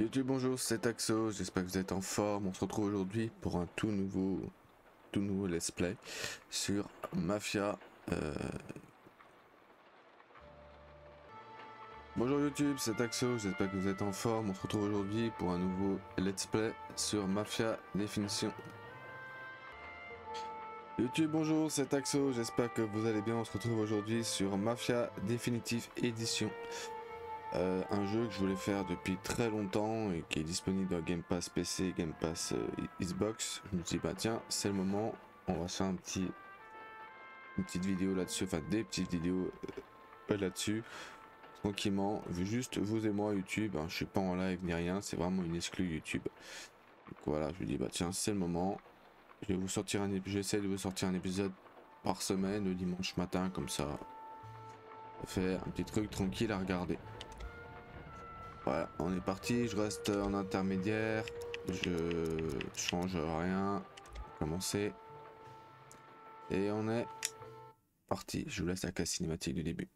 YouTube, bonjour, c'est Taxo, j'espère que vous êtes en forme. On se retrouve aujourd'hui pour un tout nouveau let's play sur Mafia. Bonjour YouTube, c'est Taxo, j'espère que vous êtes en forme. On se retrouve aujourd'hui pour un nouveau let's play sur Mafia Définition. YouTube, bonjour, c'est Taxo, j'espère que vous allez bien. On se retrouve aujourd'hui sur Mafia Definitive Edition. Un jeu que je voulais faire depuis très longtemps et qui est disponible dans Game Pass PC, Game Pass Xbox. Je me suis dit bah tiens, c'est le moment, on va faire une petite vidéo là-dessus, enfin des petites vidéos là-dessus, tranquillement, juste vous et moi YouTube, hein, je suis pas en live ni rien, c'est vraiment une exclue YouTube. Donc voilà, je me dis bah tiens, c'est le moment, j'essaie de vous sortir un épisode par semaine, le dimanche matin, comme ça fait un petit truc tranquille à regarder. Voilà, on est parti, je reste en intermédiaire, je change rien, commencer. Et on est parti, je vous laisse la case cinématique du début.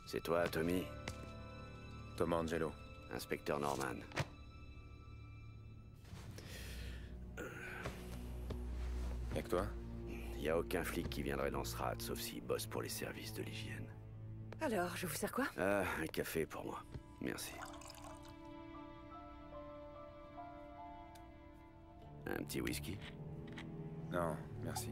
C'est toi, Tommy? Thomas Angelo. Inspecteur Norman. Y'a que toi? Y a aucun flic qui viendrait dans ce rat, sauf s'il bosse pour les services de l'hygiène. Alors, je vous sers quoi? Ah, un café pour moi. Merci. Un petit whisky? Non, merci.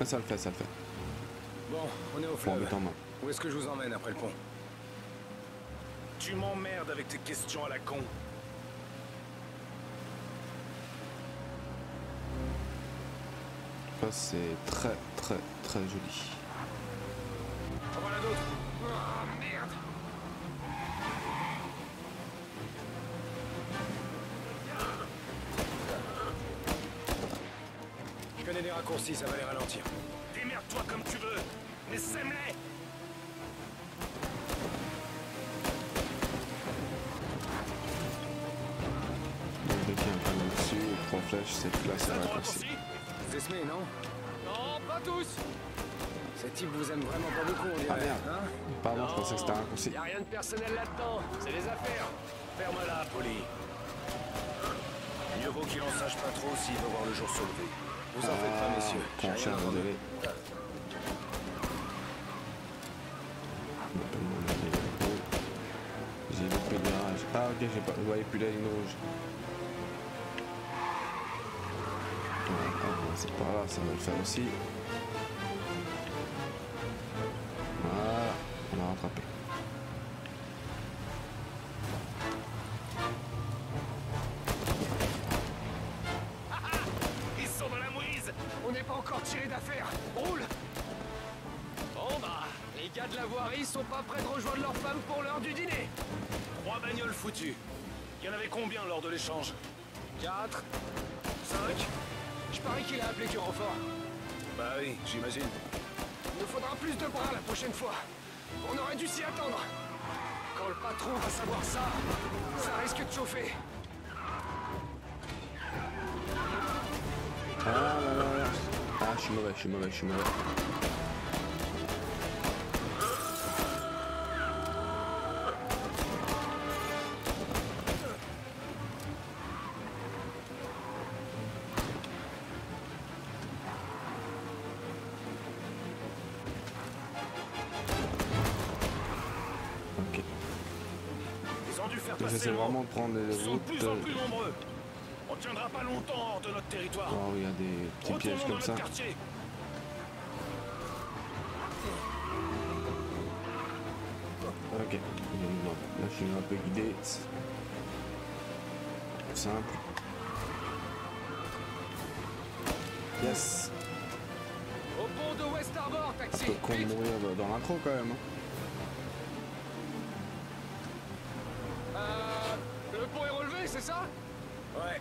Ah, ça le fait, ça le fait. Bon, on est au Faut en fleuve. mettre en main. Où est-ce que je vous emmène après le pont? Tu m'emmerdes avec tes questions à la con. Ça, c'est très, très, très joli. En voilà d'autres. Oh, merde. Je connais des raccourcis, ça va les ralentir. Démerde-toi comme tu veux, mais sème-les. Donc, dès qu'il y a un panneau dessus, 3 flèches, c'est classe, Ça ça va ton raccourci. raccourci? Esmé, non? Non, pas tous. Ces types vous aiment vraiment pas beaucoup, on dirait. Ah merde. Hein? Pardon, je pensais que c'était un raccourci. Y a rien de personnel là-dedans. C'est des affaires. Ferme-la, Polly. Mieux vaut qu'il en sache pas trop s'il veut voir le jour se lever. Vous en faites pas, messieurs. J'ai Con rien chien, entendu. désolé. On peut demander les dépôts. J'ai loupé le virage. Ah ok, j'ai pas. Je voyais plus la ligne rouge. Ouais, ah, bon, c'est pas grave, ça va le faire aussi. Voilà, on a rattrapé. Ils sont dans la mouise. On n'est pas encore tiré d'affaire. Roule. Bon bah, les gars de la voirie sont pas prêts de rejoindre leurs femmes pour l'heure du dîner. 3 bagnoles foutues. Il y en avait combien lors de l'échange? 4, 5. Je parie qu'il a appelé du renfort. Bah oui, j'imagine. Il nous faudra plus de bras la prochaine fois. On aurait dû s'y attendre. Quand le patron va savoir ça, ça risque de chauffer. Ah là là là. Ah, je suis mauvais, je suis mauvais, je suis mauvais. Ils Ok. ont dû faire passer J'essaie le mot. vraiment de prendre les Ils sont de plus en routes. plus nombreux. On tiendra pas longtemps hors de notre territoire. Oh, il y a des petits pièges Retournons dans comme notre ça. quartier. Ok. Bon, là, je suis un peu guidé. C'est simple. Yes. Au pont de West Harbor, Un taxi. peu con de Vite. mourir dans l'intro quand même. Hein. Le pont est relevé, c'est ça? Ouais.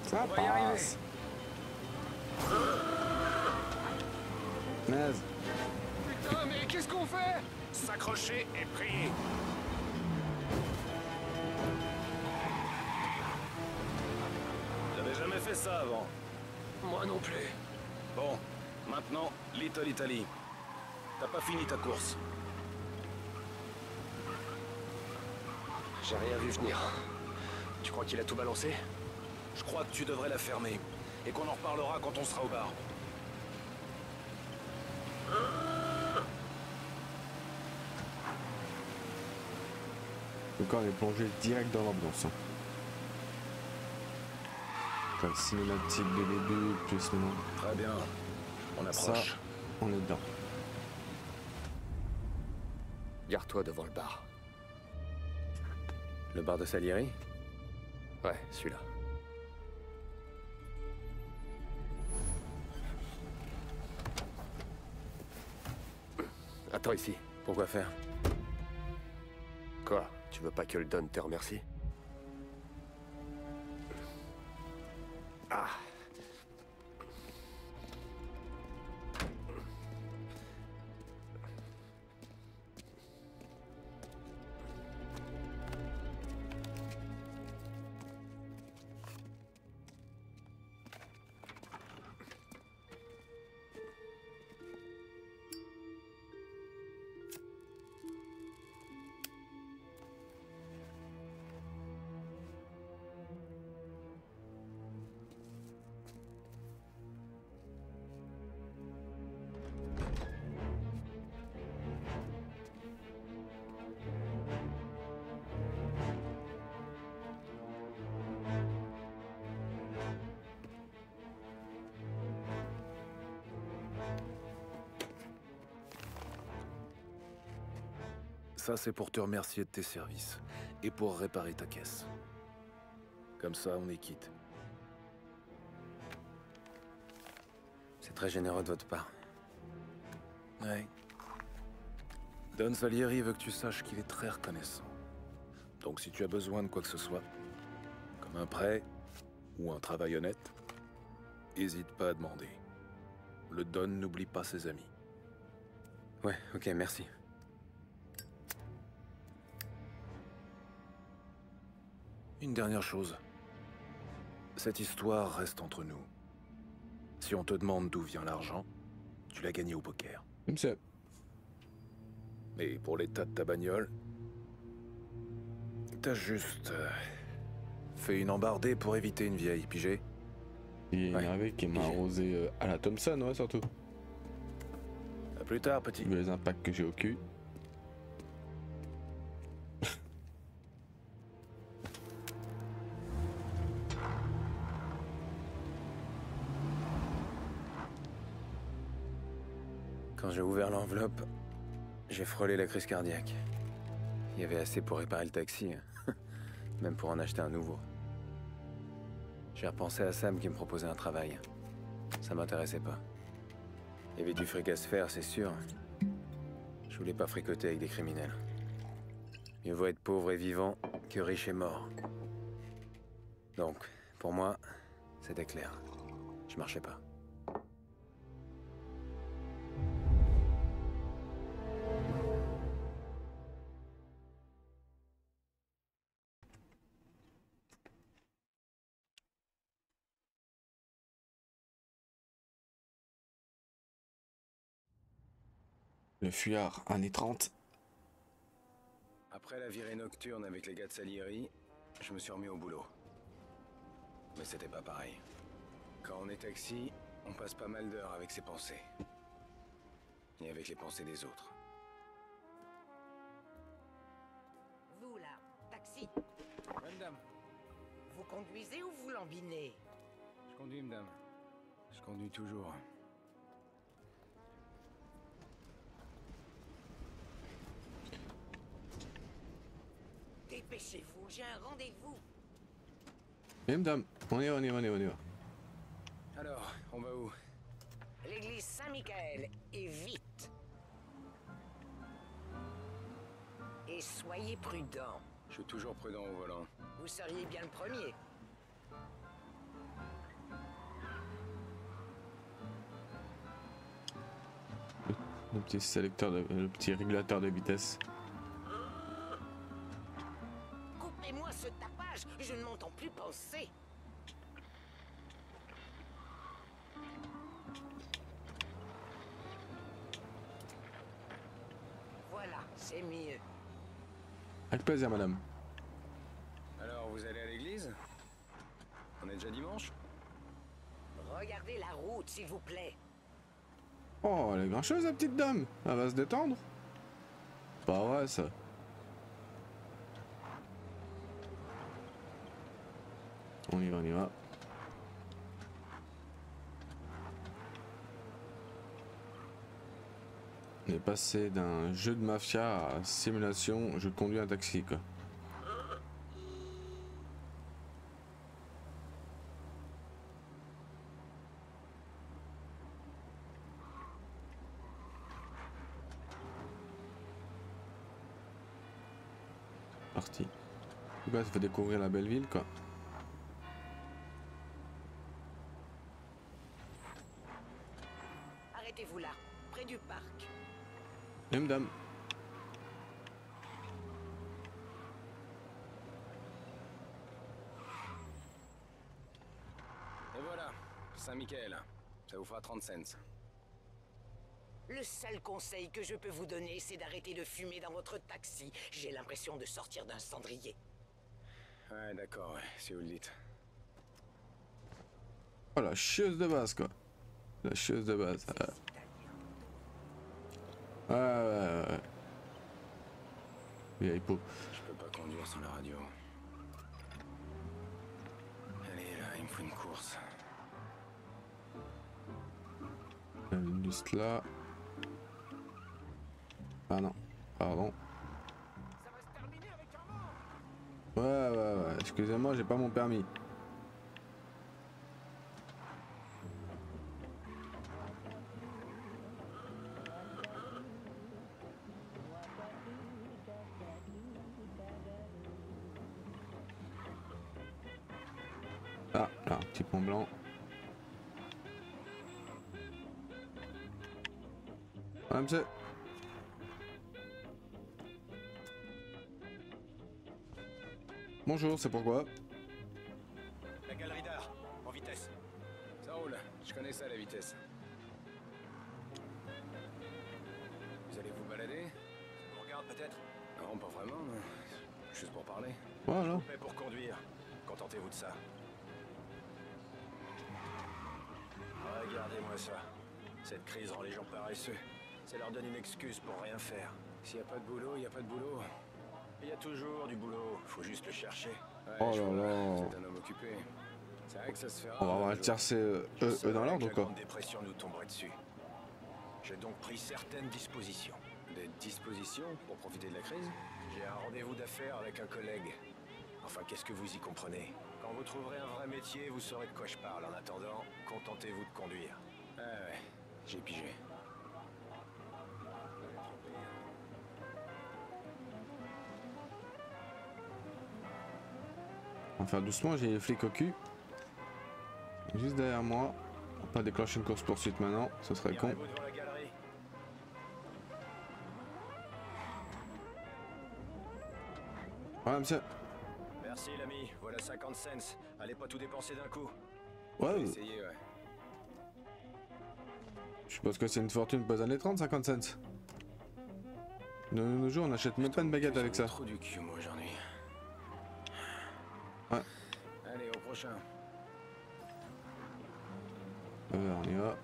Ça On va y arriver. passe. Naze. Putain, mais qu'est-ce qu'on fait? S'accrocher et prier. J'avais jamais fait ça avant. Moi non plus. Bon, maintenant, Little Italy. T'as pas fini ta course. J'ai rien vu venir. Tu crois qu'il a tout balancé? Je crois que tu devrais la fermer. Et qu'on en reparlera quand on sera au bar. Donc on est plongé direct dans l'ambiance. Hein. Enfin, cinématique de début, plus maintenant. Très bien. On Ça, approche. on est dedans. Gare-toi devant le bar. Le bar de Salieri? Ouais, celui-là. Attends ici. Pourquoi faire? Quoi? Tu veux pas que le Don te remercie? Ah. Ça, c'est pour te remercier de tes services. Et pour réparer ta caisse. Comme ça, on est quitte. C'est très généreux de votre part. Ouais. Don Salieri veut que tu saches qu'il est très reconnaissant. Donc si tu as besoin de quoi que ce soit, comme un prêt ou un travail honnête, hésite pas à demander. Le Don n'oublie pas ses amis. Ouais, ok, merci. Une dernière chose. Cette histoire reste entre nous. Si on te demande d'où vient l'argent, tu l'as gagné au poker. Comme ça. Mais pour l'état de ta bagnole, t'as juste fait une embardée pour éviter une vieille, pigé? Il est Ouais. énervé qui m'a arrosé à la Thompson, ouais, surtout. À plus tard, petit. Vu les impacts que j'ai au cul. Quand j'ai ouvert l'enveloppe, j'ai frôlé la crise cardiaque. Il y avait assez pour réparer le taxi, hein. Même pour en acheter un nouveau. J'ai repensé à Sam qui me proposait un travail. Ça m'intéressait pas. Il y avait du fric à se faire, c'est sûr. Je voulais pas fricoter avec des criminels. Mieux vaut être pauvre et vivant que riche et mort. Donc, pour moi, c'était clair. Je marchais pas. Le fuyard, années 30. Après la virée nocturne avec les gars de Salieri, je me suis remis au boulot. Mais c'était pas pareil. Quand on est taxi, on passe pas mal d'heures avec ses pensées. Et avec les pensées des autres. Vous là, taxi, Madame, vous conduisez ou vous lambinez? je conduis, madame. Je conduis toujours. Dépêchez-vous, j'ai un rendez-vous. Et madame, on y va, on y va, on y va, on y va. Alors, on va où? L'église Saint-Michael, et vite. Et soyez prudents. Je suis toujours prudent au volant. Vous seriez bien le premier. Le petit sélecteur, le petit régulateur de vitesse. Coupez-moi ce tapage, je ne m'entends plus penser. Voilà, c'est mieux. Avec plaisir, madame. Alors, vous allez à l'église? On est déjà dimanche? Regardez la route, s'il vous plaît. Oh, elle est grand chose, la petite dame. Elle va se détendre. Pas vrai, ça. On y va, on y va. On est passé d'un jeu de mafia à simulation, je conduis un taxi, quoi. Parti. En tout cas, ça fait découvrir la belle ville, quoi. Arrêtez-vous là, près du parc. Et madame. Et voilà, Saint-Michael. Ça vous fera 30 cents. Le seul conseil que je peux vous donner, c'est d'arrêter de fumer dans votre taxi. J'ai l'impression de sortir d'un cendrier. Ouais, d'accord, ouais, si vous le dites. Oh, la chieuse de base, quoi. La chieuse de base. Ouais, ouais, ouais. Vieille peau. Je peux pas conduire sans la radio. Allez, là, il me faut une course. Juste là. Ah non, pardon. Ouais. Excusez-moi, j'ai pas mon permis. Ah, là, un petit pont blanc. Ouais, monsieur. Bonjour, c'est pourquoi? La galerie d'art, en vitesse. Ça roule, je connais ça, la vitesse. Vous allez vous balader? Ça vous regarde peut-être? Non, pas vraiment, non. Juste pour parler. Voilà. Je vous paie pour conduire. Contentez-vous de ça. Regardez-moi ça. Cette crise rend les gens paresseux. Ça leur donne une excuse pour rien faire. S'il n'y a pas de boulot, il n'y a pas de boulot. Il y a toujours du boulot, faut juste le chercher. Ouais, Oh là là. C'est un homme occupé. C'est vrai que ça se fait On va rare, avoir un à jour. tiercer Je eux savais dans que l'ordre ou la quoi? Grande Dépression nous tomberait dessus. J'ai donc pris certaines dispositions. Des dispositions pour profiter de la crise? J'ai un rendez-vous d'affaires avec un collègue. Enfin, qu'est-ce que vous y comprenez? Quand vous trouverez un vrai métier, vous saurez de quoi je parle. En attendant, contentez-vous de conduire. Ah ouais, j'ai pigé. On va faire doucement, j'ai les flics au cul. Juste derrière moi. On va pas déclencher une course poursuite maintenant, ce serait con. Garez-vous devant la galerie. Ouais, monsieur. Merci l'ami, voilà 50 cents. Allez pas tout dépenser d'un coup. Ouais, Essayez, ouais. je suppose que c'est une fortune pas années 30, 50 cents. De nos jours, on n'achète même pas une baguette avec ça. Trop du cul, moi, aujourd'hui. Ouais. Allez, au prochain. On y va.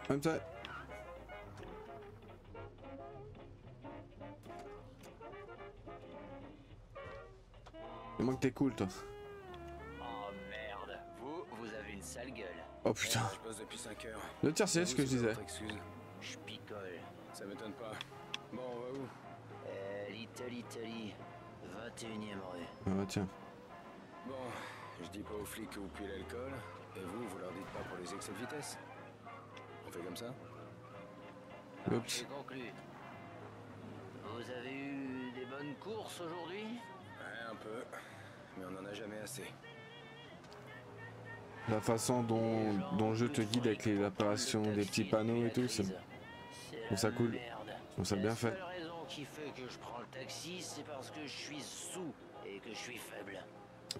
Comme ça. C'est moi que t'es cool, toi. Oh merde, vous avez une sale gueule. Oh putain. Je bosse depuis 5 heures. Le tiers, c'est ce que je disais. Votre excuse. Je picole. Ça m'étonne pas. Bon, on va où? L'Italie, 21e rue. Ah bah tiens. Bon, je dis pas aux flics que vous puez l'alcool. Et vous leur dites pas pour les excès de vitesse? On fait comme ça? Oups. J'ai conclu. Vous avez eu des bonnes courses aujourd'hui? Ouais, un peu. Mais on n'en a jamais assez. La façon dont le jeu te guide avec l'apparition des petits panneaux et tout, c'est... trouve ça cool. Je trouve ça bien fait. La seule raison qui fait que je prends le taxi, c'est parce que je suis sous et que je suis faible.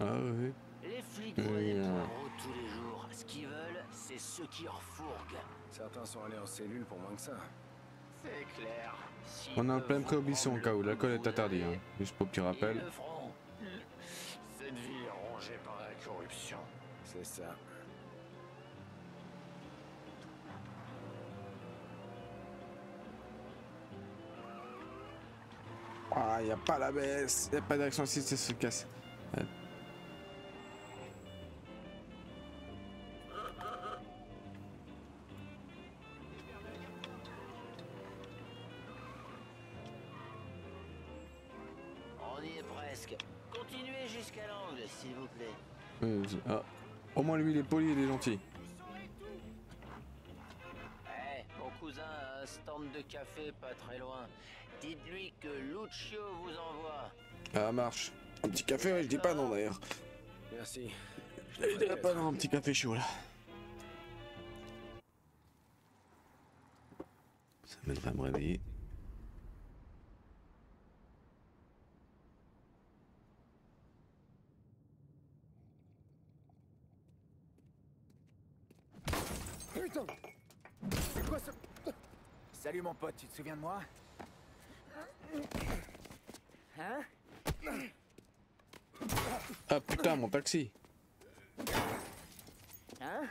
Ah oui. Les flics Oui, voient des hein. pauvres tous les jours. Ce qu'ils veulent, c'est ceux qui refourguent. Certains sont allés en cellule pour moins que ça. C'est clair. On est en pleine prohibition au cas où l'alcool est interdit, hein. Juste pour petit rappel. Ils le feront. Cette ville est rongée par la corruption. C'est ça. Ah, y a pas la baisse, y a pas d'action si ça se casse. Ouais. On y est presque. Continuez jusqu'à l'angle, s'il vous plaît. Ah. Au moins lui il est poli, il est gentil. Mon cousin a un stand de café pas très loin. Dites-lui que Lucio vous envoie. Ah, marche. Un petit café, ouais, je dis pas non d'ailleurs. Merci. Je dirais pas non, un petit café chaud là. Ça m'aiderait à me réveiller. Putain! C'est quoi ce... Salut mon pote, tu te souviens de moi? Hein? Ah putain, mon taxi. Hein?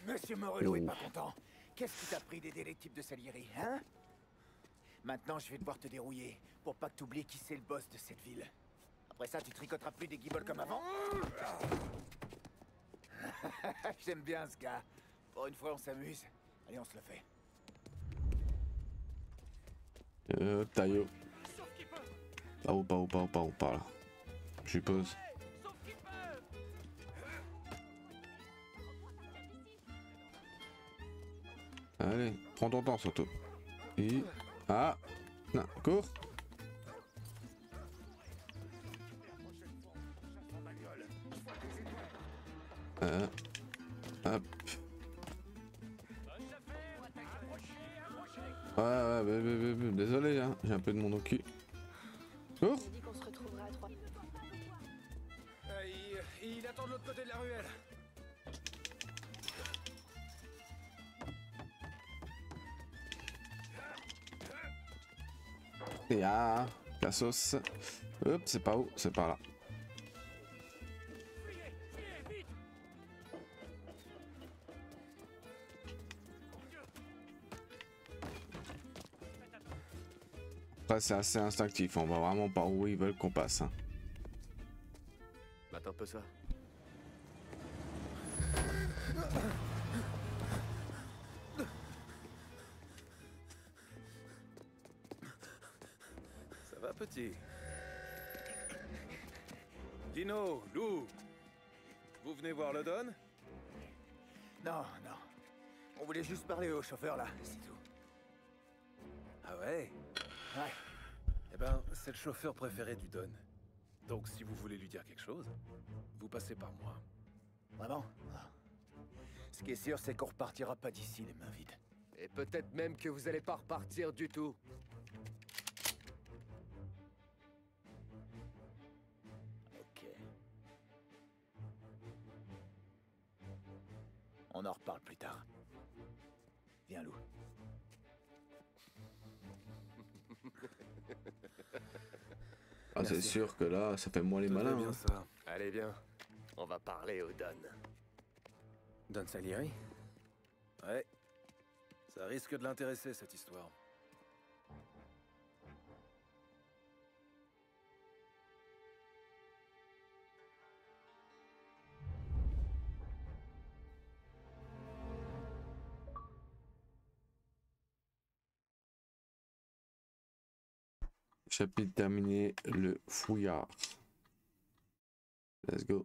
Monsieur Morello est pas content. Qu'est-ce qui t'a pris des délectibles de Salieri, hein? Maintenant, je vais devoir te dérouiller pour pas que t'oublies qui c'est le boss de cette ville. Après ça, tu tricoteras plus des guibolles comme avant. J'aime bien ce gars. Pour une fois, on s'amuse. Allez, on se le fait. Taillot. Par où, par là. Je suppose. Allez, prends ton temps surtout. Et... Ah non, cours. Hop. Ouais, désolé, hein, j'ai un peu de mon cul. Cours. Il attend de l'autre côté de la ruelle. Et ah, la sauce. Hop, c'est pas où, c'est par là. Après, c'est assez instinctif, on va vraiment par où ils veulent qu'on passe. Hein. Mate un peu ça. Ça va, petit? Dino, Lou, vous venez voir le Don? Non. On voulait juste parler au chauffeur, là, c'est tout. Ah ouais? Ouais. Eh ben, c'est le chauffeur préféré du Don. Donc si vous voulez lui dire quelque chose, vous passez par moi. Vraiment? Ce qui est sûr, c'est qu'on repartira pas d'ici les mains vides. Et peut-être même que vous allez pas repartir du tout. Ok. On en reparle plus tard. Viens, Lou. Ah, c'est sûr que là, ça fait moins les malins. Bien Hein. ça. Allez, viens. On va parler au Don. Don Salieri? Ouais. Ça risque de l'intéresser, cette histoire. Chapitre terminé, le fouillard. Let's go.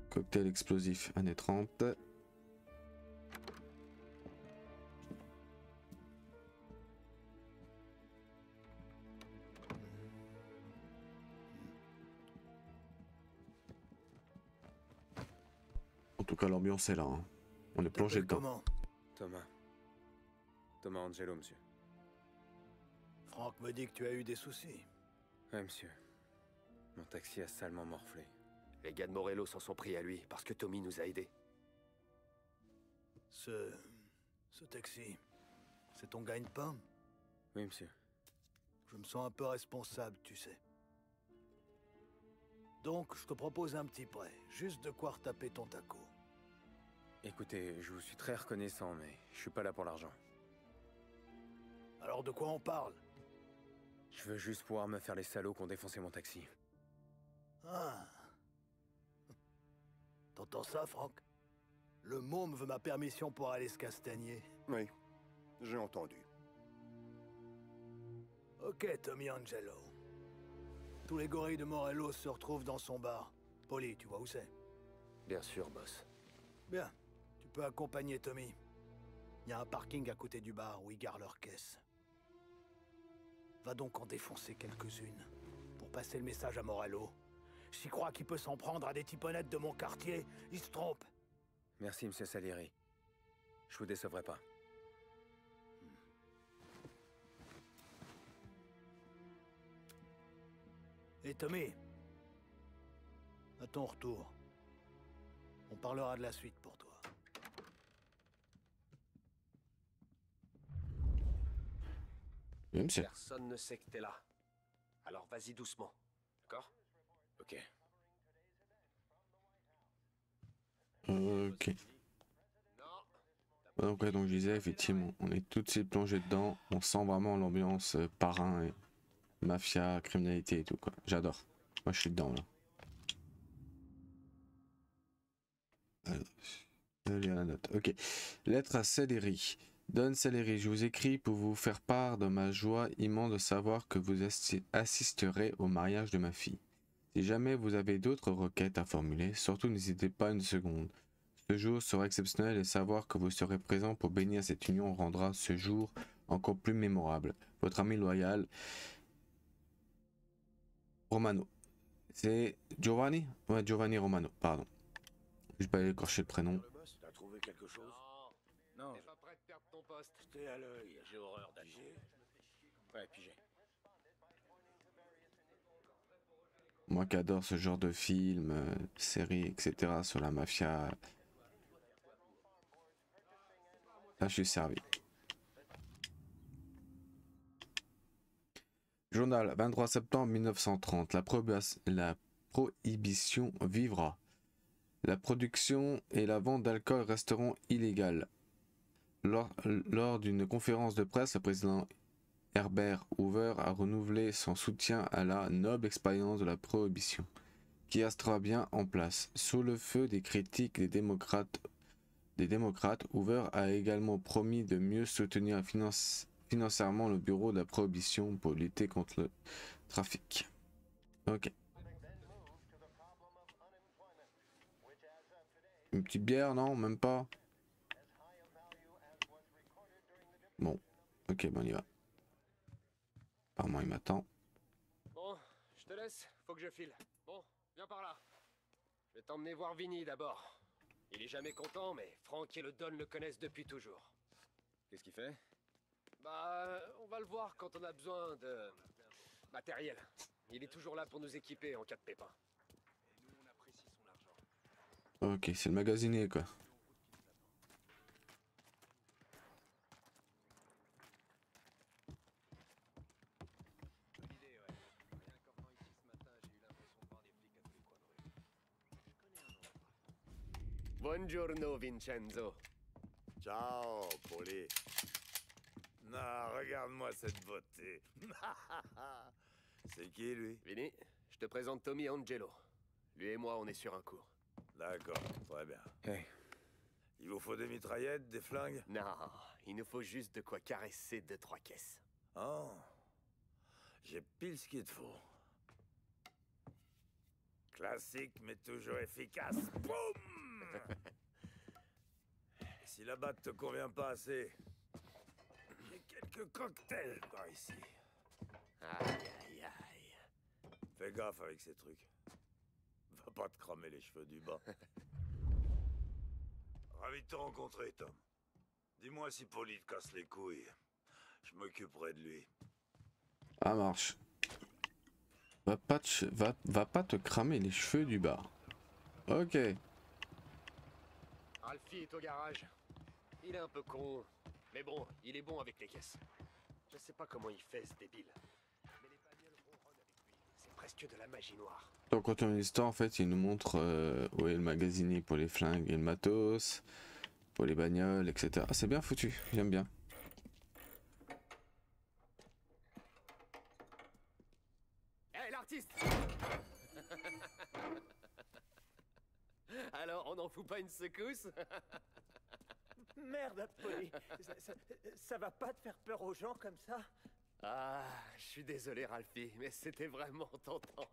Cocktail explosif, années 30. En tout cas, l'ambiance est là. Hein. On est plongé dedans. Comment? Thomas Angelo, monsieur. Franck me dit que tu as eu des soucis. Ouais, monsieur. Mon taxi a salement morflé. Les gars de Morello s'en sont pris à lui parce que Tommy nous a aidés. Ce taxi, c'est ton gagne-pain? Oui, monsieur. Je me sens un peu responsable, tu sais. Donc, je te propose un petit prêt. Juste de quoi retaper ton taco. Écoutez, je vous suis très reconnaissant, mais je suis pas là pour l'argent. Alors de quoi on parle? Je veux juste pouvoir me faire les salauds qui ont défoncé mon taxi. Ah. T'entends ça, Franck? Le môme veut ma permission pour aller se castagner. Oui, j'ai entendu. Ok, Tommy Angelo. Tous les gorilles de Morello se retrouvent dans son bar. Polly, tu vois où c'est? Bien sûr, boss. Bien. Tu peux accompagner Tommy. Il y a un parking à côté du bar où ils garent leurs caisses. Va donc en défoncer quelques-unes. Pour passer le message à Morello. J'y crois qu'il peut s'en prendre à des typonnettes de mon quartier. Il se trompe. Merci, monsieur Salieri. Je vous décevrai pas. Et Tommy, à ton retour, on parlera de la suite pour toi. Oui, monsieur. Personne ne sait que t'es là. Alors vas-y doucement. D'accord? Ok. Ok. Donc, ouais, donc je disais, effectivement, on est tout de suite plongé dedans. On sent vraiment l'ambiance parrain et mafia, criminalité et tout, quoi. J'adore. Moi, je suis dedans, là. Alors, lire la note. Ok. Lettre à Salieri. Don Salieri, je vous écris pour vous faire part de ma joie immense de savoir que vous assisterez au mariage de ma fille. Si jamais vous avez d'autres requêtes à formuler, surtout n'hésitez pas une seconde. Ce jour sera exceptionnel et savoir que vous serez présent pour bénir cette union rendra ce jour encore plus mémorable. Votre ami loyal, Romano. C'est Giovanni? Ouais, Giovanni Romano, pardon. Je vais pas écorcher le prénom. T'as trouvé quelque chose? Non. T'es pas prêt de perdre ton poste. T'es à l'œil. J'ai horreur d'agir. Ouais, pigé. Moi qui adore ce genre de film, séries, etc. sur la mafia. Là, je suis servi. Journal, 23 septembre 1930. La prohibition vivra. La production et la vente d'alcool resteront illégales. Lors d'une conférence de presse, le président Herbert Hoover a renouvelé son soutien à la noble expérience de la prohibition, qui restera bien en place. Sous le feu des critiques des démocrates, Hoover a également promis de mieux soutenir financièrement le bureau de la prohibition pour lutter contre le trafic. Ok. Une petite bière, non? Même pas? Bon. Ok, bon, on y va. Apparemment, il m'attend. Bon, je te laisse, faut que je file. Bon, viens par là. Je vais t'emmener voir Vinny d'abord. Il est jamais content, mais Frank et le Don le connaissent depuis toujours. Qu'est-ce qu'il fait? Bah, on va le voir quand on a besoin de matériel. Il est toujours là pour nous équiper en cas de pépin. Et nous, on apprécie son argent. Ok, c'est le magasinier, quoi. Buongiorno, Vincenzo. Ciao, Poli. Non, regarde-moi cette beauté. C'est qui, lui? Vinny, je te présente Tommy Angelo. Lui et moi, on est sur un coup. D'accord, très bien. Hey. Il vous faut des mitraillettes, des flingues? Non, il nous faut juste de quoi caresser 2-3 caisses. Oh, j'ai pile ce qu'il te faut. Classique, mais toujours efficace. Boum! Si la batte te convient pas assez, j'ai quelques cocktails par ici. Aïe, aïe, aïe. Fais gaffe avec ces trucs. Va pas te cramer les cheveux du bas. Ravi de te rencontrer, Tom. Dis-moi si Poli te casse les couilles. Je m'occuperai de lui. Ça marche. Va pas te cramer les cheveux du bas. Ok. Ralphie est au garage. Il est un peu con, mais bon, il est bon avec les caisses. Je sais pas comment il fait, ce débile. Mais les bagnoles ronronnent avec lui. C'est presque de la magie noire. Donc quand on a l'histoire, en fait, il nous montre où est le magasinier pour les flingues et le matos, pour les bagnoles, etc. Ah, c'est bien foutu, j'aime bien. Hé, l'artiste! Alors, on n'en fout pas une secousse? Merde, Poli. Ça va pas te faire peur aux gens comme ça? Ah, je suis désolé, Ralphie, mais c'était vraiment tentant.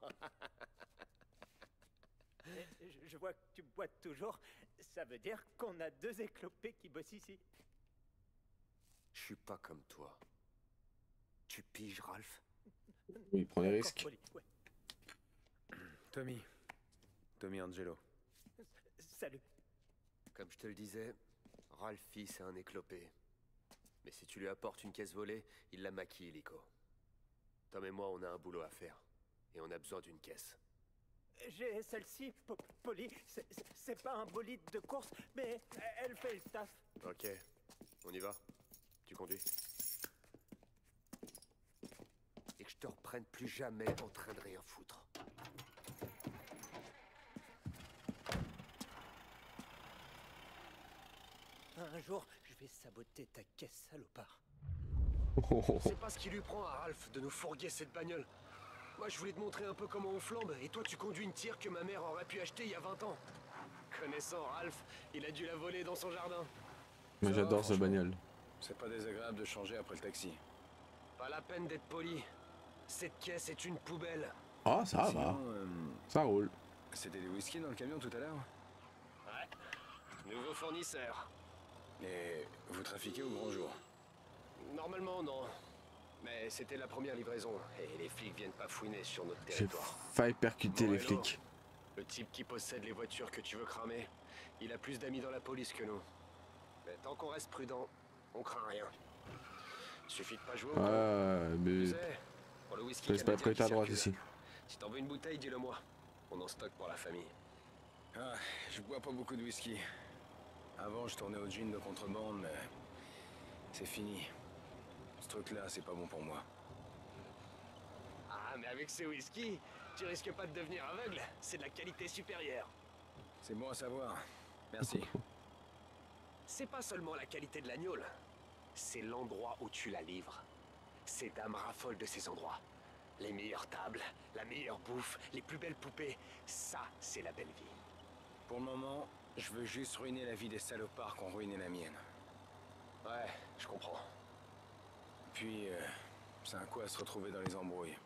Je vois que tu boites toujours. Ça veut dire qu'on a 2 éclopés qui bossent ici. Je suis pas comme toi. Tu piges, Ralph? Il prend des D'accord, risques. Poli, ouais. Tommy Angelo. Salut. Comme je te le disais, Ralphie, c'est un éclopé. Mais si tu lui apportes une caisse volée, il la maquille, Lico. Tom et moi, on a un boulot à faire. Et on a besoin d'une caisse. J'ai celle-ci, Poli. C'est pas un bolide de course, mais elle fait le taf. Ok, on y va. Tu conduis. Et que je te reprenne plus jamais en train de rien foutre. Un jour, je vais saboter ta caisse, salopard. C'est pas ce qui lui prend à Ralph de nous fourguer cette bagnole. Moi, je voulais te montrer un peu comment on flambe, et toi, tu conduis une tire que ma mère aurait pu acheter il y a 20 ans. Connaissant Ralph, il a dû la voler dans son jardin. Mais j'adore ce bagnole. C'est pas désagréable de changer après le taxi. Pas la peine d'être poli. Cette caisse est une poubelle. Oh, ça va. Sinon, Ça roule. c'était des whisky dans le camion tout à l'heure? Ouais. Nouveau fournisseur. Et vous trafiquez au grand jour? Normalement, non. Mais c'était la première livraison, et les flics viennent pas fouiner sur notre J'ai territoire. failli percuter les Morello, flics. le type qui possède les voitures que tu veux cramer, il a plus d'amis dans la police que nous. Mais tant qu'on reste prudent, on craint rien. Suffit de pas jouer au con. Ouais, mais... Tu sais, pour le whisky C'est pas canadien prêté à qui droite circule, ici. Si t'en veux une bouteille, dis-le moi. On en stocke pour la famille. Ah, je bois pas beaucoup de whisky. Avant, je tournais au gin de contrebande, mais... c'est fini. Ce truc-là, c'est pas bon pour moi. Ah, mais avec ce whisky, tu risques pas de devenir aveugle. C'est de la qualité supérieure. C'est bon à savoir. Merci. C'est pas seulement la qualité de l'agnole, c'est l'endroit où tu la livres. Ces dames raffolent de ces endroits. Les meilleures tables, la meilleure bouffe, les plus belles poupées, ça, c'est la belle vie. Pour le moment, je veux juste ruiner la vie des salopards qui ont ruiné la mienne. Ouais, je comprends. Puis, c'est un coup à se retrouver dans les embrouilles.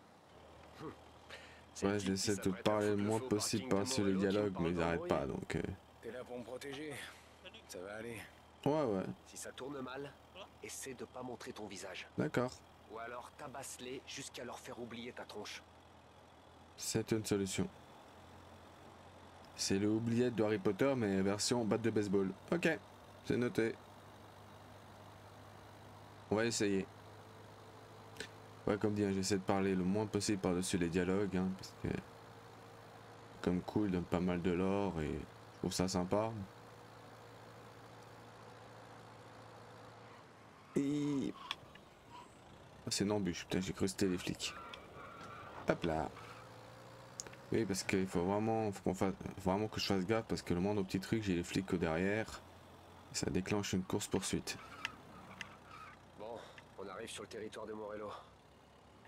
C'est Ouais, le type j'essaie qui de s'apprête à parler le foutre moins feu au possible parking de par-dessus les Morello qui me dialogues, parle mais ils arrêtent d'embrouille. pas, donc... T'es là pour me protéger? Ça va aller. Ouais, Si ça tourne mal, essaie de pas montrer ton visage. d'accord. Ou alors tabasse-les jusqu'à leur faire oublier ta tronche. C'est une solution. C'est le oubliette de Harry Potter, mais version batte de baseball. Ok, c'est noté. On va essayer. Ouais, comme dit, hein, j'essaie de parler le moins possible par-dessus les dialogues, hein, parce que... Comme cool, il donne pas mal de lore, et je trouve ça sympa. Et... Oh, c'est une embûche, putain, j'ai cru que c'était les flics. Hop là. Oui, parce qu'il faut vraiment, vraiment que je fasse gaffe, parce que le moindre petit truc, j'ai les flics au derrière. Et ça déclenche une course-poursuite. Bon, on arrive sur le territoire de Morello.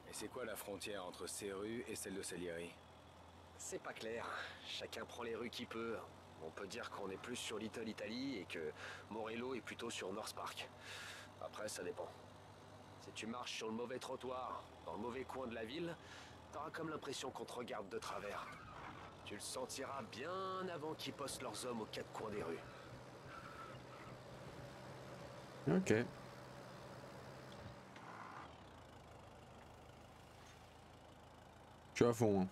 Et c'est quoi la frontière entre ces rues et celle de Salieri? C'est pas clair. Chacun prend les rues qu'il peut. On peut dire qu'on est plus sur Little Italy et que Morello est plutôt sur North Park. Après, ça dépend. Si tu marches sur le mauvais trottoir, dans le mauvais coin de la ville, t'auras comme l'impression qu'on te regarde de travers. Tu le sentiras bien avant qu'ils postent leurs hommes aux quatre coins des rues. Ok. Je suis à fond, hein.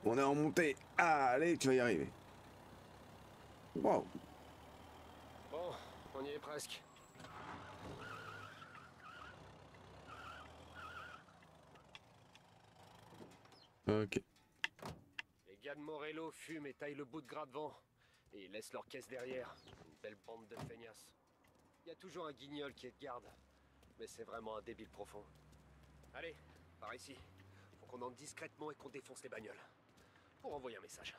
On est en montée. Ah, allez, tu vas y arriver. Wow. Bon, on y est presque. Ok. Les gars de Morello fument et taillent le bout de gras devant. Et ils laissent leur caisse derrière. Une belle bande de feignasses. Il y a toujours un guignol qui est de garde. Mais c'est vraiment un débile profond. Allez, par ici. Faut qu'on entre discrètement et qu'on défonce les bagnoles. Pour envoyer un message.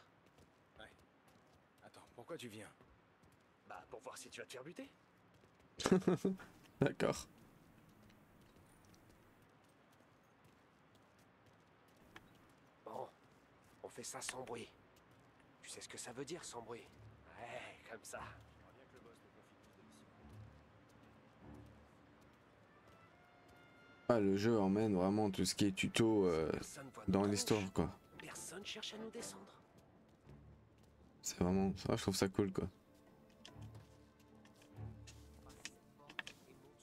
Ouais. Attends, pourquoi tu viens? Bah, pour voir si tu vas te faire buter. D'accord. Bon, on fait ça sans bruit. Tu sais ce que ça veut dire sans bruit? Ouais, comme ça. Ah, le jeu emmène vraiment tout ce qui est tuto Personne voit dans notre l'histoire, tronche. quoi. Personne cherche à nous descendre. C'est vraiment... Ça, je trouve ça cool, quoi.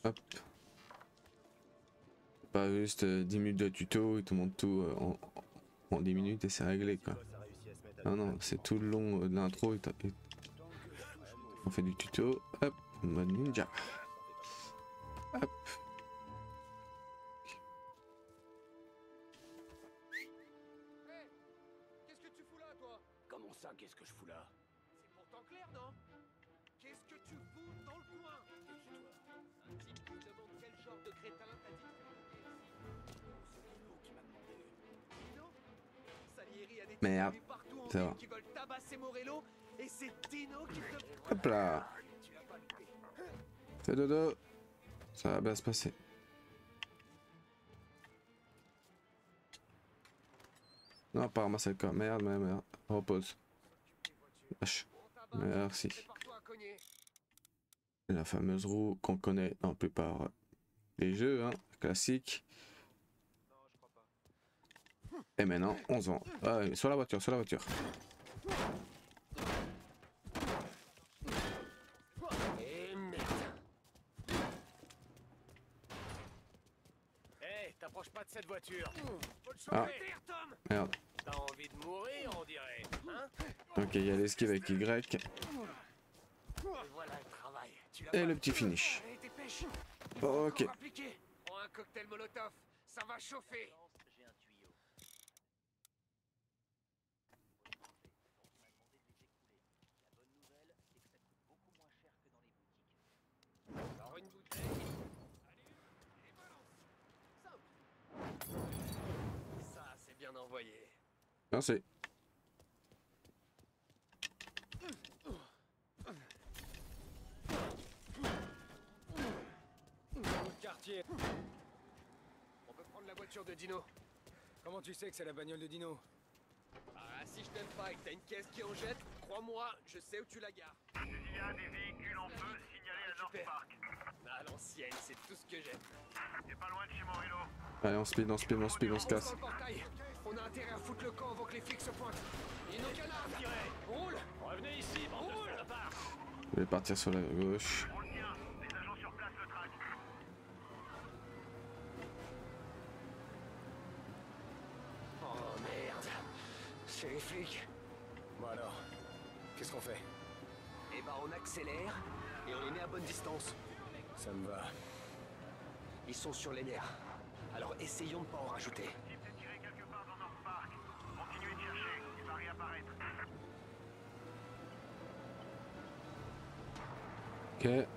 Hop. Pas juste 10 minutes de tuto, il te montre tout en 10 minutes et c'est réglé, quoi. Non, non, c'est tout le long de l'intro. On fait du tuto. Hop, mode ninja. Hop. Qu'est-ce que tu fous là, toi? Comment ça, qu'est-ce que je fous là? C'est pourtant clair, non? Qu'est-ce que tu fous dans le coin? Un type qui se demande quel genre de crétin t'a dit de faire bloquer ici. C'est Dino qui m'a demandé. Dino? Salieri a des Merde, types partout en ça ville va. qui veulent tabasser Morello, et c'est Dino qui te... Hop là. Tu l'as pas loupé. Fais dodo. Ça va bien se passer. Non, pas ramasser le corps. Merde, merde, merde. Repose. Lâche. Merci. Prépare-toi à cogner. La fameuse roue qu'on connaît dans la plupart des jeux, hein, classique. Et maintenant, on se vend. Ah, ouais, sur la voiture, sur la voiture. Et merde. Hé, t'approches pas de cette voiture. Faut le Ah. choper, Tom. Merde. T'as envie de mourir, on dirait. Hein? Ok, il y a l'esquive avec Y. Et voilà le travail. Tu l'as Et pas le vu? petit finish. Allez, dépêche. Ok. Encore appliquer. Prends un cocktail Molotov. Ça va chauffer. J'ai un tuyau. Alors une bouteille. Allez, et balance. Simple. Ça, c'est bien envoyé. Merci. Quartier. On peut prendre la voiture de Dino. Comment tu sais que c'est la bagnole de Dino? Ah, si je t'aime pas et que t'as une caisse qui en jette, crois-moi, je sais où tu la gares. Il y a des véhicules en feu signalés à North Park. À l'ancienne, c'est tout ce que j'aime. C'est pas loin de chez Morello. Allez, on speed, on speed, on speed, on se On casse. se dans le portail. On a intérêt à foutre le camp avant que les flics se pointent. Et nos canards, roule. Revenez ici, bande de salopards. Je vais partir sur la gauche. On le tient. Les agents sur place le traquent. Oh merde. C'est les flics. Bon alors, qu'est-ce qu'on fait? Eh ben on accélère et on les met à bonne distance. Ça me va. Ils sont sur les nerfs. Alors essayons de pas en rajouter. Type est tiré quelque part dans North Park. Continuez de chercher. Il va réapparaître. Ok.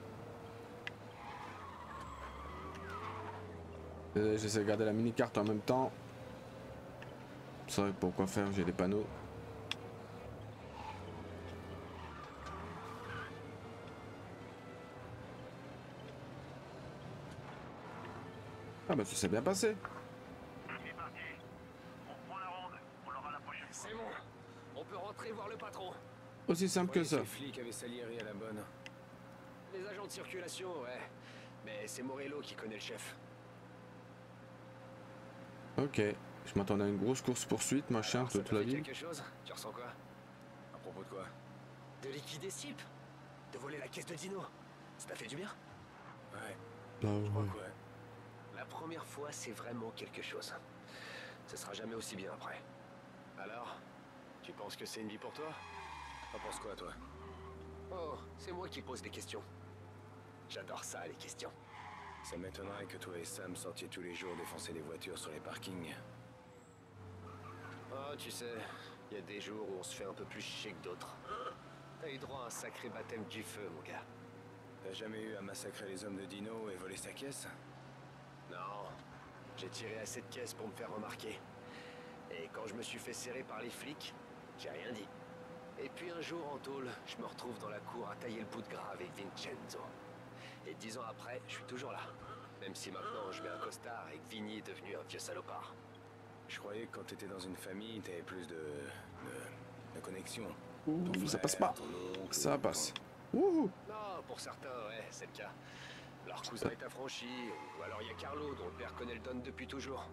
J'essaie de garder la mini-carte en même temps. Vous savez pourquoi faire, j'ai des panneaux. Ah bah ça s'est bien passé. Il est parti. On reprend la ronde. On l'aura la prochaine fois. C'est bon. On peut rentrer voir le patron. Aussi simple que ça. Les flics avaient Salieri à la bonne. Les agents de circulation, ouais. Mais c'est Morello qui connaît le chef. Ok. Je m'attendais à une grosse course-poursuite, machin, Alors, ça toute t'a la fait ville. quelque chose? Tu ressens quoi? À propos de quoi? De liquider Sip? De voler la caisse de Dino? Ça t'a fait du bien? Ouais, Bah je crois ouais. que ouais. La première fois, c'est vraiment quelque chose. Ce sera jamais aussi bien après. Alors, tu penses que c'est une vie pour toi? T'en penses quoi, toi? Oh, c'est moi qui pose des questions. J'adore ça, les questions. Ça m'étonnerait que toi et Sam sortiez tous les jours défoncer des voitures sur les parkings. Oh, tu sais, il y a des jours où on se fait un peu plus chier que d'autres. T'as eu droit à un sacré baptême du feu, mon gars. T'as jamais eu à massacrer les hommes de Dino et voler sa caisse? Non, j'ai tiré à cette caisse pour me faire remarquer. Et quand je me suis fait serrer par les flics, j'ai rien dit. Et puis un jour en tôle, je me retrouve dans la cour à tailler le bout de gras avec Vincenzo. Et 10 ans après, je suis toujours là. Même si maintenant je mets un costard et que Vinny est devenu un vieux salopard. Je croyais que quand t'étais dans une famille, t'avais plus de connexion. Ouh, Ton ça frère, passe pas. ton oncle, Ça ton- passe. Ouh. Non, pour certains, ouais, c'est le cas. Leur cousin est affranchi, ou alors il y a Carlo, dont le père connaît le Don depuis toujours.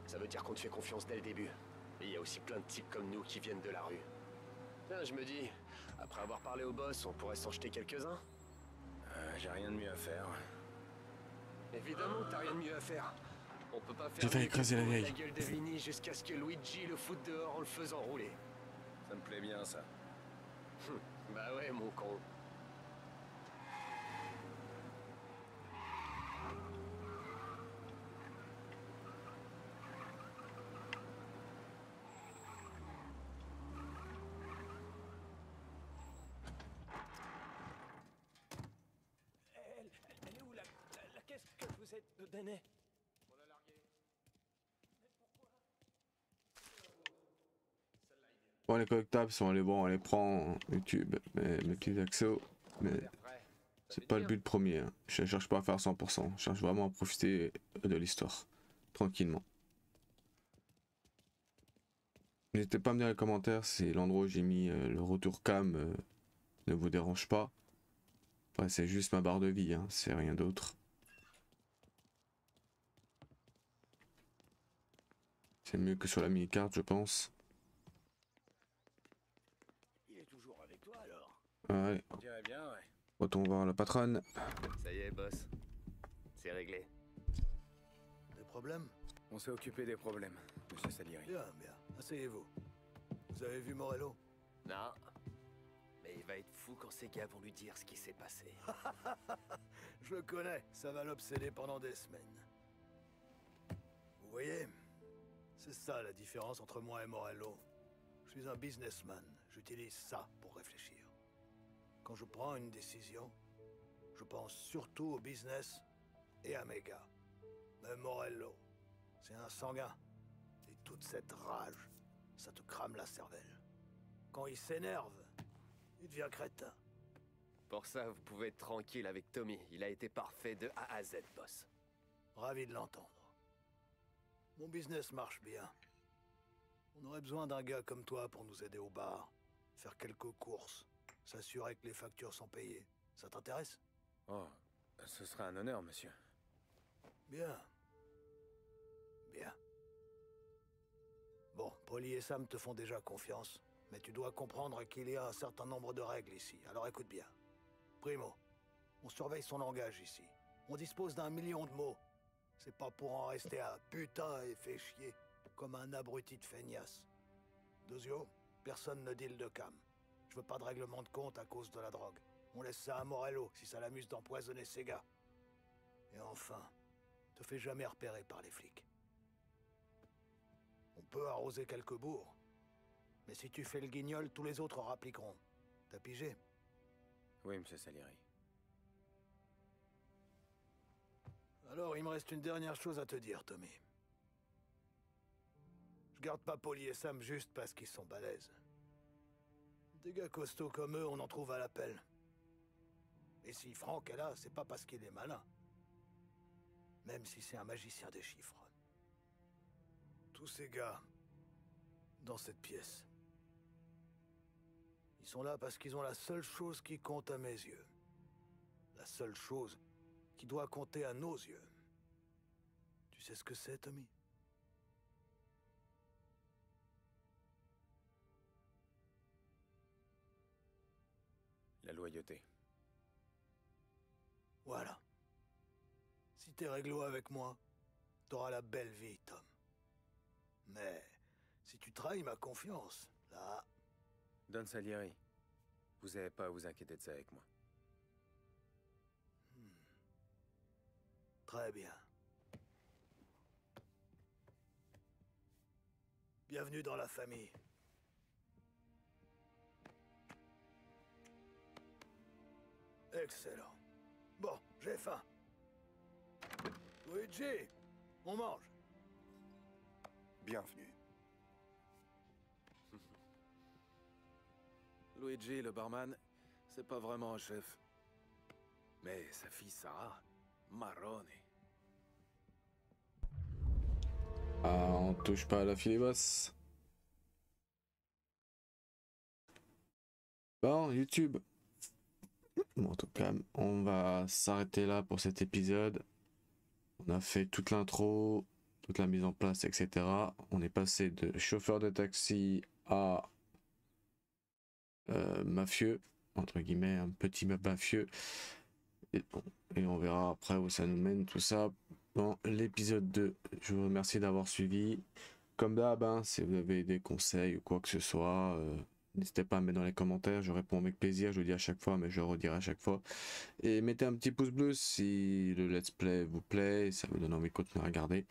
Ça veut dire qu'on te fait confiance dès le début. Et il y a aussi plein de types comme nous qui viennent de la rue. Tiens, je me dis, après avoir parlé au boss, on pourrait s'en jeter quelques-uns. J'ai rien de mieux à faire. Évidemment que t'as rien de mieux à faire. On peut pas faire J'ai failli mieux que écraser la de vieille. gueule de Vinny jusqu'à ce que Luigi le foute dehors en le faisant rouler. Ça me plaît bien, ça. Bah ouais, mon con. Elle est où la caisse que je vous ai donnée? On l'a larguée. Bon, les collectables sont les bons, on les prend YouTube, mais mes petits accès, mais c'est pas le but premier. Hein. Je cherche pas à faire 100%, je cherche vraiment à profiter de l'histoire, tranquillement. N'hésitez pas à me dire dans les commentaires si l'endroit où j'ai mis le retour cam ne vous dérange pas. Après, c'est juste ma barre de vie, hein, c'est rien d'autre. C'est mieux que sur la mini-carte, je pense. Il est toujours avec toi alors? Ouais. On dirait bien, ouais. Retourne voir la patronne. Ça y est, boss. C'est réglé. Des problèmes? On s'est occupé des problèmes, monsieur Salieri. Bien, bien. Asseyez-vous. Vous avez vu Morello? Non. Mais il va être fou quand ces gars vont lui dire ce qui s'est passé. Je le connais. Ça va l'obséder pendant des semaines. Vous voyez? C'est ça la différence entre moi et Morello. Je suis un businessman. J'utilise ça pour réfléchir. Quand je prends une décision, je pense surtout au business et à mes gars. Mais Morello, c'est un sanguin. Et toute cette rage, ça te crame la cervelle. Quand il s'énerve, il devient crétin. Pour ça, vous pouvez être tranquille avec Tommy. Il a été parfait de A à Z, boss. Ravi de l'entendre. Mon business marche bien. On aurait besoin d'un gars comme toi pour nous aider au bar, faire quelques courses, s'assurer que les factures sont payées. Ça t'intéresse? Oh, ce serait un honneur, monsieur. Bien. Bien. Bon, Polly et Sam te font déjà confiance, mais tu dois comprendre qu'il y a un certain nombre de règles ici, alors écoute bien. Primo, on surveille son langage ici. On dispose d'1 million de mots. C'est pas pour en rester à putain et fait chier, comme un abruti de feignasse. Deuxio, personne ne deal de cam. Je veux pas de règlement de compte à cause de la drogue. On laisse ça à Morello si ça l'amuse d'empoisonner ses gars. Et enfin, te fais jamais repérer par les flics. On peut arroser quelques bourgs, mais si tu fais le guignol, tous les autres rappliqueront. T'as pigé? Oui, monsieur Salieri. Alors, il me reste une dernière chose à te dire, Tommy. Je garde pas Polly et Sam juste parce qu'ils sont balèzes. Des gars costauds comme eux, on en trouve à l'appel. Et si Franck est là, c'est pas parce qu'il est malin. Même si c'est un magicien des chiffres. Tous ces gars, dans cette pièce, ils sont là parce qu'ils ont la seule chose qui compte à mes yeux. La seule chose qui doit compter à nos yeux. Tu sais ce que c'est, Tommy? La loyauté. Voilà. Si t'es réglo avec moi, t'auras la belle vie, Tom. Mais si tu trahis ma confiance, là... Don Salieri, vous n'avez pas à vous inquiéter de ça avec moi. Très bien. Bienvenue dans la famille. Excellent. Bon, j'ai faim. Luigi, on mange. Bienvenue. Luigi, le barman, c'est pas vraiment un chef. Mais sa fille Sarah, marrone. Ah, on touche pas à la filet basse. Bon, YouTube. Bon, en tout cas, on va s'arrêter là pour cet épisode. On a fait toute l'intro, toute la mise en place, etc. On est passé de chauffeur de taxi à mafieux, entre guillemets, un petit mafieux. Et, bon, et on verra après où ça nous mène, tout ça, dans l'épisode 2. Je vous remercie d'avoir suivi. Comme d'hab, hein, si vous avez des conseils ou quoi que ce soit, n'hésitez pas à mettre dans les commentaires. Je réponds avec plaisir, je le dis à chaque fois, mais je le redirai à chaque fois. Et mettez un petit pouce bleu si le let's play vous plaît, ça vous donne envie de continuer à regarder.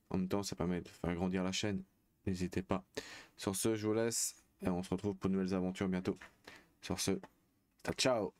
En même temps, ça permet de faire grandir la chaîne. N'hésitez pas. Sur ce, je vous laisse et on se retrouve pour de nouvelles aventures bientôt. Sur ce, ciao.